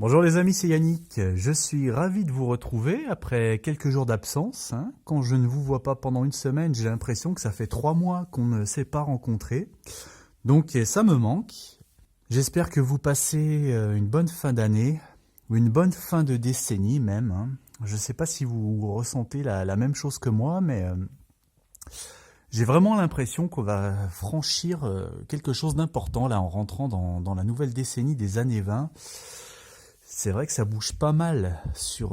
Bonjour les amis, c'est Yannick. Je suis ravi de vous retrouver après quelques jours d'absence. Quand je ne vous vois pas pendant une semaine, j'ai l'impression que ça fait 3 mois qu'on ne s'est pas rencontrés. Donc ça me manque. J'espère que vous passez une bonne fin d'année, ou une bonne fin de décennie même. Je ne sais pas si vous ressentez la même chose que moi, mais j'ai vraiment l'impression qu'on va franchir quelque chose d'important là en rentrant dans la nouvelle décennie des années 20. C'est vrai que ça bouge pas mal sur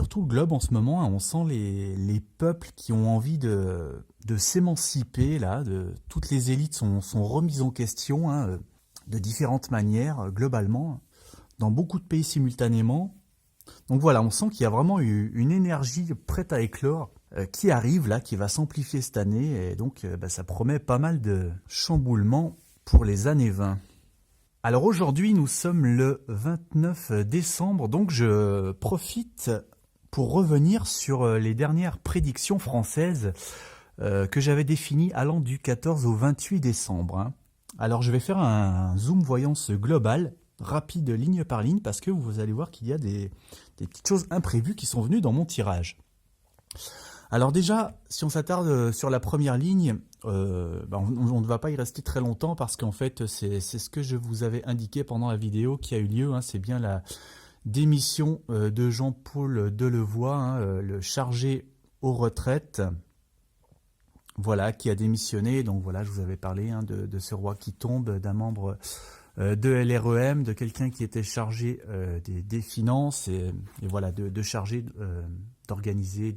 tout le globe en ce moment. On sent les peuples qui ont envie de s'émanciper là. Toutes les élites sont remises en question de différentes manières globalement, dans beaucoup de pays simultanément. Donc voilà, on sent qu'il y a vraiment une énergie prête à éclore qui arrive là, qui va s'amplifier cette année. Et donc ça promet pas mal de chamboulements pour les années 20. Alors aujourd'hui, nous sommes le 29 décembre, donc je profite pour revenir sur les dernières prédictions françaises que j'avais définies allant du 14 au 28 décembre. Alors je vais faire un zoom voyance global, rapide ligne par ligne, parce que vous allez voir qu'il y a des petites choses imprévues qui sont venues dans mon tirage. Alors déjà, si on s'attarde sur la première ligne, on ne va pas y rester très longtemps parce qu'en fait, c'est ce que je vous avais indiqué pendant la vidéo qui a eu lieu. C'est bien la démission de Jean-Paul Delevoye, le chargé aux retraites, voilà, qui a démissionné. Donc voilà, je vous avais parlé de ce roi qui tombe, d'un membre de LREM, de quelqu'un qui était chargé des finances et voilà, de charger d'organiser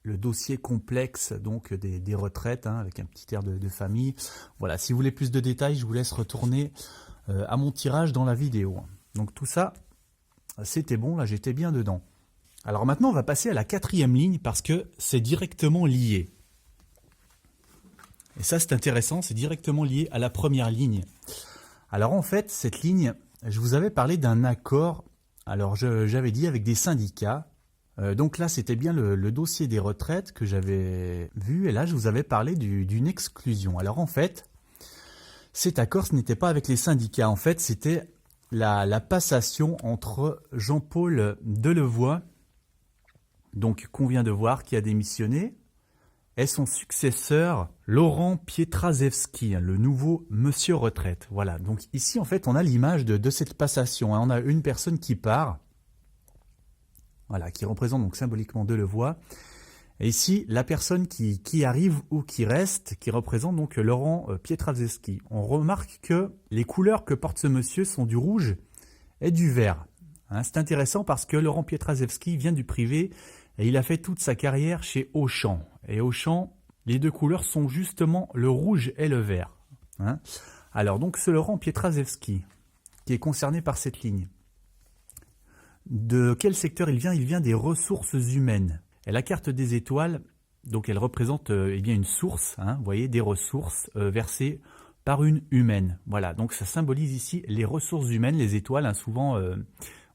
le dossier complexe donc des retraites avec un petit air de famille. Voilà, si vous voulez plus de détails, je vous laisse retourner à mon tirage dans la vidéo. Donc tout ça, c'était bon, là j'étais bien dedans. Alors maintenant, on va passer à la quatrième ligne parce que c'est directement lié. Et ça, c'est intéressant, c'est directement lié à la première ligne. Alors en fait, cette ligne, je vous avais parlé d'un accord, alors j'avais dit avec des syndicats. Donc là, c'était bien le dossier des retraites que j'avais vu, et là, je vous avais parlé d'une exclusion. Alors en fait, cet accord, ce n'était pas avec les syndicats, en fait, c'était la passation entre Jean-Paul Delevoye, donc qu'on vient de voir, qui a démissionné, et son successeur, Laurent Pietraszewski, le nouveau monsieur retraite. Voilà, donc ici, en fait, on a l'image de cette passation. On a une personne qui part, voilà, qui représente donc symboliquement Delevoye. Et ici, la personne qui arrive ou qui reste, qui représente donc Laurent Pietraszewski. On remarque que les couleurs que porte ce monsieur sont du rouge et du vert. C'est intéressant parce que Laurent Pietraszewski vient du privé et il a fait toute sa carrière chez Auchan. Et Auchan, les deux couleurs sont justement le rouge et le vert. Alors donc ce Laurent Pietraszewski, qui est concerné par cette ligne, de quel secteur il vient? Il vient des ressources humaines. Et la carte des étoiles, donc elle représente bien une source, vous voyez, des ressources versées par une humaine. Voilà, donc ça symbolise ici les ressources humaines, les étoiles, souvent,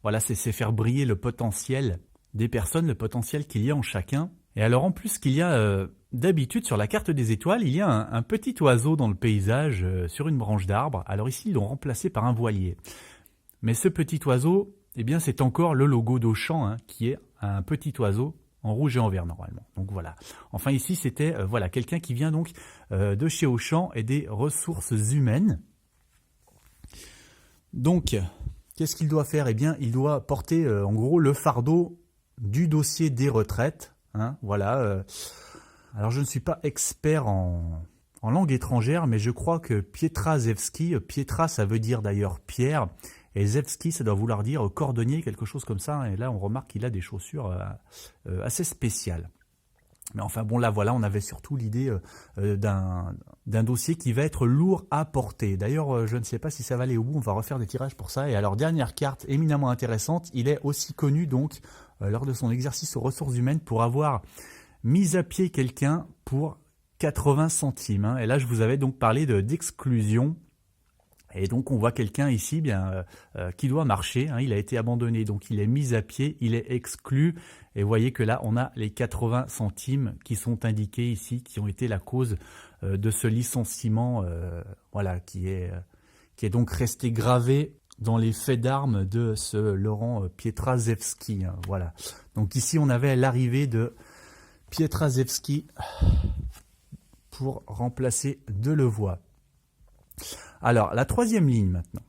voilà, c'est faire briller le potentiel des personnes, le potentiel qu'il y a en chacun. Et alors en plus qu'il y a d'habitude sur la carte des étoiles, il y a un petit oiseau dans le paysage sur une branche d'arbre. Alors ici, ils l'ont remplacé par un voilier. Mais ce petit oiseau, eh bien c'est encore le logo d'Auchan, qui est un petit oiseau en rouge et en vert normalement. Donc voilà. Enfin ici, c'était voilà, quelqu'un qui vient donc de chez Auchan et des ressources humaines. Donc, qu'est-ce qu'il doit faire? Eh bien, il doit porter en gros le fardeau du dossier des retraites. Voilà. Alors, je ne suis pas expert en langue étrangère, mais je crois que Pietraszewski, Pietra, ça veut dire d'ailleurs pierre, et Zewski, ça doit vouloir dire cordonnier, quelque chose comme ça. Et là, on remarque qu'il a des chaussures assez spéciales. Mais enfin, bon, là, voilà, on avait surtout l'idée d'un dossier qui va être lourd à porter. D'ailleurs, je ne sais pas si ça va aller au bout, on va refaire des tirages pour ça. Et alors, dernière carte éminemment intéressante, il est aussi connu, donc, lors de son exercice aux ressources humaines, pour avoir mis à pied quelqu'un pour 80 centimes. Et là, je vous avais donc parlé d'exclusion. Et donc on voit quelqu'un ici qui doit marcher, il a été abandonné, donc il est mis à pied, il est exclu. Et vous voyez que là on a les 80 centimes qui sont indiqués ici, qui ont été la cause de ce licenciement, voilà, qui est donc resté gravé dans les faits d'armes de ce Laurent Pietraszewski. Hein, voilà. Donc ici, on avait l'arrivée de Pietraszewski pour remplacer Delevoye. Alors, la troisième ligne maintenant.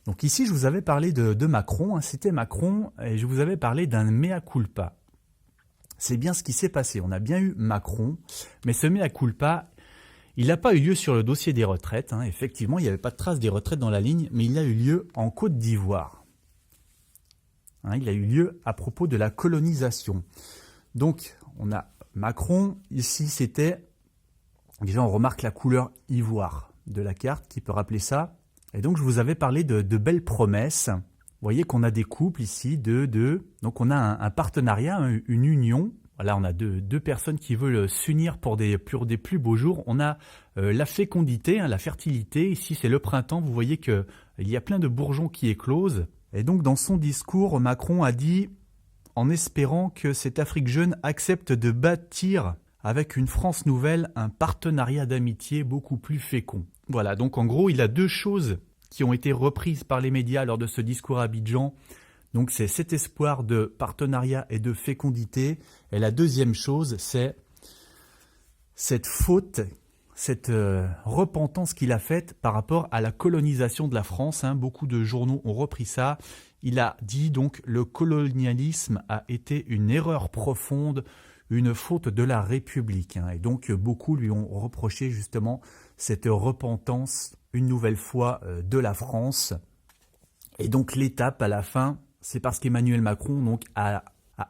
Donc ici, je vous avais parlé de Macron. Hein, c'était Macron et je vous avais parlé d'un mea culpa. C'est bien ce qui s'est passé. On a bien eu Macron, mais ce mea culpa, il n'a pas eu lieu sur le dossier des retraites. Hein. Effectivement, il n'y avait pas de trace des retraites dans la ligne, mais il a eu lieu en Côte d'Ivoire. Hein, il a eu lieu à propos de la colonisation. Donc, on a Macron. Ici, c'était... Déjà, on remarque la couleur ivoire de la carte qui peut rappeler ça. Et donc, je vous avais parlé de belles promesses. Vous voyez qu'on a des couples ici, donc on a un partenariat, une union. Là, on a deux personnes qui veulent s'unir pour des plus beaux jours. On a la fécondité, hein, la fertilité. Ici, c'est le printemps. Vous voyez qu'il y a plein de bourgeons qui éclosent. Et donc, dans son discours, Macron a dit, en espérant que cette Afrique jeune accepte de bâtir avec une France nouvelle un partenariat d'amitié beaucoup plus fécond. Voilà, donc en gros, il a deux choses qui ont été reprises par les médias lors de ce discours à Abidjan. Donc c'est cet espoir de partenariat et de fécondité. Et la deuxième chose, c'est cette faute, cette repentance qu'il a faite par rapport à la colonisation de la France. Hein. Beaucoup de journaux ont repris ça. Il a dit donc le colonialisme a été une erreur profonde, une faute de la République. Hein. Et donc beaucoup lui ont reproché justement cette repentance une nouvelle fois de la France. Et donc l'étape à la fin, c'est parce qu'Emmanuel Macron donc, a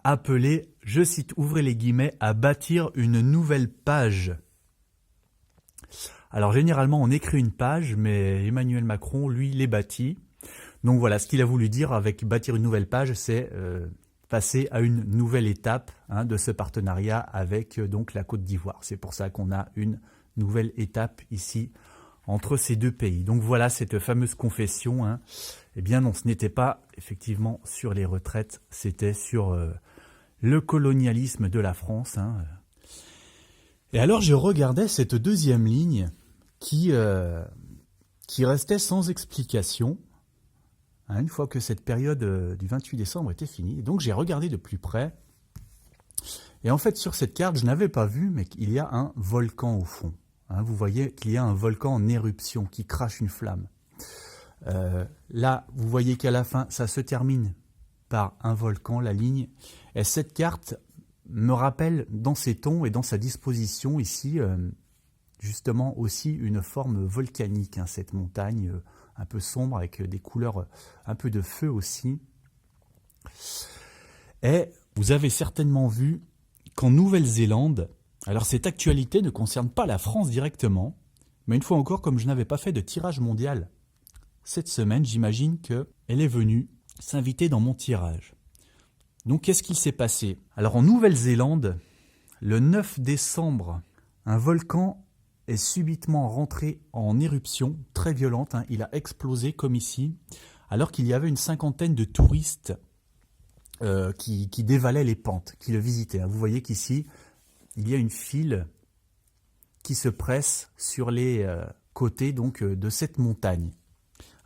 appelé, je cite, ouvrez les guillemets, à bâtir une nouvelle page. Alors généralement on écrit une page, mais Emmanuel Macron, lui, les bâtit. Donc voilà, ce qu'il a voulu dire avec bâtir une nouvelle page, c'est passer à une nouvelle étape hein, de ce partenariat avec donc la Côte d'Ivoire. C'est pour ça qu'on a une nouvelle étape ici entre ces deux pays. Donc voilà cette fameuse confession. Hein. Eh bien non, ce n'était pas effectivement sur les retraites, c'était sur le colonialisme de la France. Hein. Et alors je regardais cette deuxième ligne qui restait sans explication. Hein, une fois que cette période du 28 décembre était finie. Et donc j'ai regardé de plus près. Et en fait sur cette carte, je n'avais pas vu, mais il y a un volcan au fond. Hein, vous voyez qu'il y a un volcan en éruption qui crache une flamme. Là, vous voyez qu'à la fin, ça se termine par un volcan, la ligne. Et cette carte me rappelle dans ses tons et dans sa disposition ici, justement aussi une forme volcanique, hein, cette montagne un peu sombre avec des couleurs, un peu de feu aussi. Et vous avez certainement vu qu'en Nouvelle-Zélande, alors cette actualité ne concerne pas la France directement, mais une fois encore, comme je n'avais pas fait de tirage mondial cette semaine, j'imagine qu'elle est venue s'inviter dans mon tirage. Donc qu'est-ce qu'il s'est passé? Alors en Nouvelle-Zélande, le 9 décembre, un volcan est subitement rentré en éruption très violente. Hein. Il a explosé comme ici, alors qu'il y avait une cinquantaine de touristes qui dévalaient les pentes, qui le visitaient. Hein. Vous voyez qu'ici, il y a une file qui se presse sur les côtés donc, de cette montagne.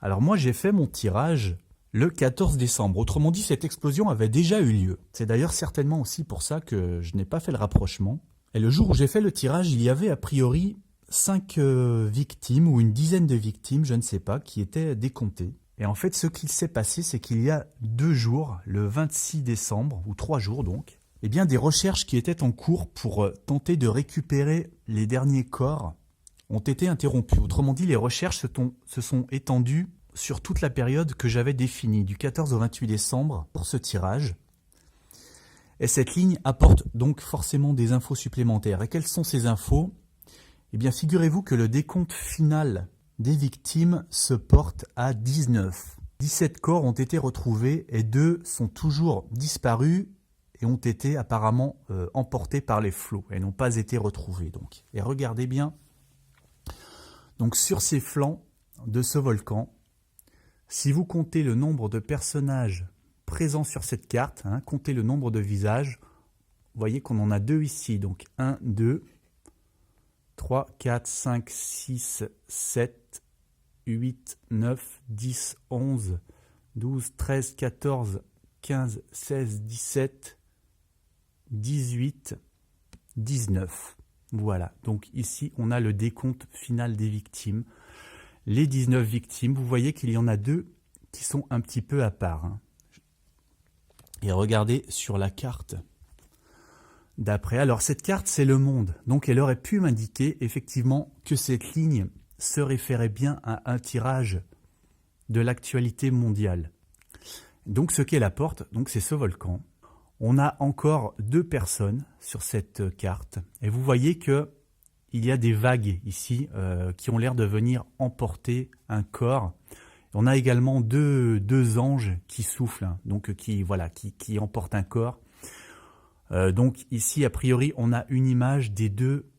Alors moi, j'ai fait mon tirage le 14 décembre. Autrement dit, cette explosion avait déjà eu lieu. C'est d'ailleurs certainement aussi pour ça que je n'ai pas fait le rapprochement. Et le jour où j'ai fait le tirage, il y avait a priori 5 victimes ou une dizaine de victimes, je ne sais pas, qui étaient décomptées. Et en fait, ce qu'il s'est passé, c'est qu'il y a 2 jours, le 26 décembre, ou 3 jours donc, eh bien, des recherches qui étaient en cours pour tenter de récupérer les derniers corps ont été interrompues. Autrement dit, les recherches se sont étendues sur toute la période que j'avais définie, du 14 au 28 décembre, pour ce tirage. Et cette ligne apporte donc forcément des infos supplémentaires. Et quelles sont ces infos? Eh bien, figurez-vous que le décompte final des victimes se porte à 19. 17 corps ont été retrouvés et 2 sont toujours disparus et ont été apparemment emportés par les flots et n'ont pas été retrouvés. Donc. Et regardez bien, donc sur ces flancs de ce volcan, si vous comptez le nombre de personnages présents sur cette carte, hein, comptez le nombre de visages, vous voyez qu'on en a 2 ici, donc 1, 2, 3, 4, 5, 6, 7, 8, 9, 10, 11, 12, 13, 14, 15, 16, 17, 18, 19. Voilà, donc ici on a le décompte final des victimes. Les 19 victimes, vous voyez qu'il y en a 2 qui sont un petit peu à part, hein. Et regardez sur la carte d'après. Alors cette carte, c'est le monde. Donc elle aurait pu m'indiquer effectivement que cette ligne se référait bien à un tirage de l'actualité mondiale. Donc ce qu'elle apporte, donc c'est ce volcan. On a encore 2 personnes sur cette carte. Et vous voyez que il y a des vagues ici qui ont l'air de venir emporter un corps. On a également deux anges qui soufflent, hein, donc qui emportent un corps. Donc ici, a priori, on a une image des 2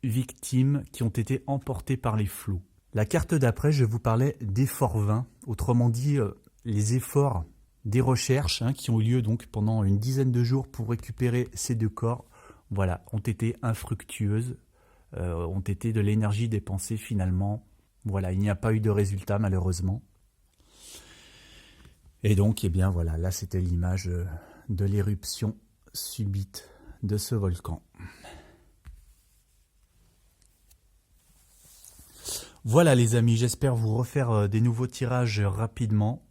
victimes qui ont été emportées par les flots. La carte d'après, je vous parlais d'efforts vains, autrement dit, les efforts des recherches qui ont eu lieu donc pendant une dizaine de jours pour récupérer ces 2 corps, voilà, ont été infructueuses, ont été de l'énergie dépensée finalement. Voilà, il n'y a pas eu de résultat malheureusement. Et donc, eh bien voilà, là c'était l'image de l'éruption subite de ce volcan. Voilà les amis, j'espère vous refaire des nouveaux tirages rapidement.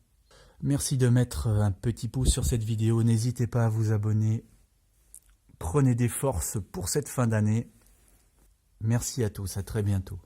Merci de mettre un petit pouce sur cette vidéo, n'hésitez pas à vous abonner. Prenez des forces pour cette fin d'année. Merci à tous, à très bientôt.